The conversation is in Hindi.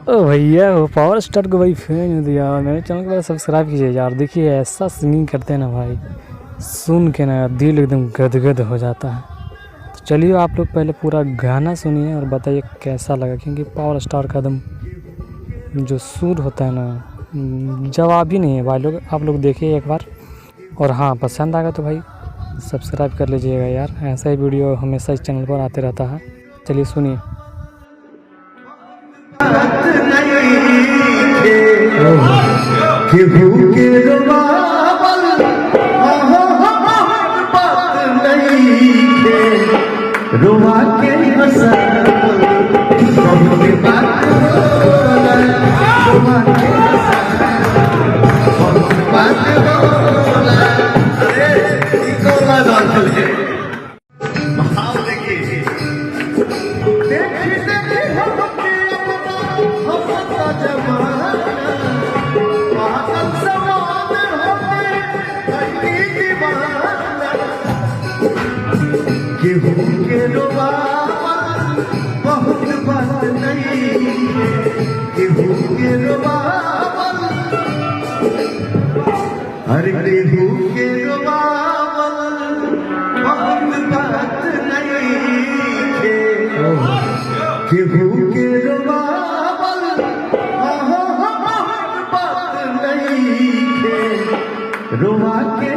ओ भैया वो पावर स्टार को भाई फैन दिया मेरे चैनल को सब्सक्राइब कीजिए यार। देखिए ऐसा सिंगिंग करते हैं ना भाई, सुन के ना दिल एकदम गदगद हो जाता है। तो चलिए आप लोग पहले पूरा गाना सुनिए और बताइए कैसा लगा, क्योंकि पावर स्टार का एकदम जो सुर होता है ना जवाब ही नहीं है भाई। लोग आप लोग देखिए एक बार, और हाँ पसंद आएगा तो भाई सब्सक्राइब कर लीजिएगा यार। ऐसा ही वीडियो हमेशा इस चैनल पर आते रहता है। चलिए सुनिए। रुआ के हंसा बहुत बात बोला, रुआ के हंसा बहुत बात बोला। अरे कोला डाल ले भाव देखिए, देखी देखी हम अपना जमाना पागल समान होते कहीं दीवाना। केहू के रोवावल बहुत बात नहीं, केहू के रोवावल, हर केहू के रोवावल बहुत बात नहीं, केहू के रोवावल बहुत बात नहीं, रोवा के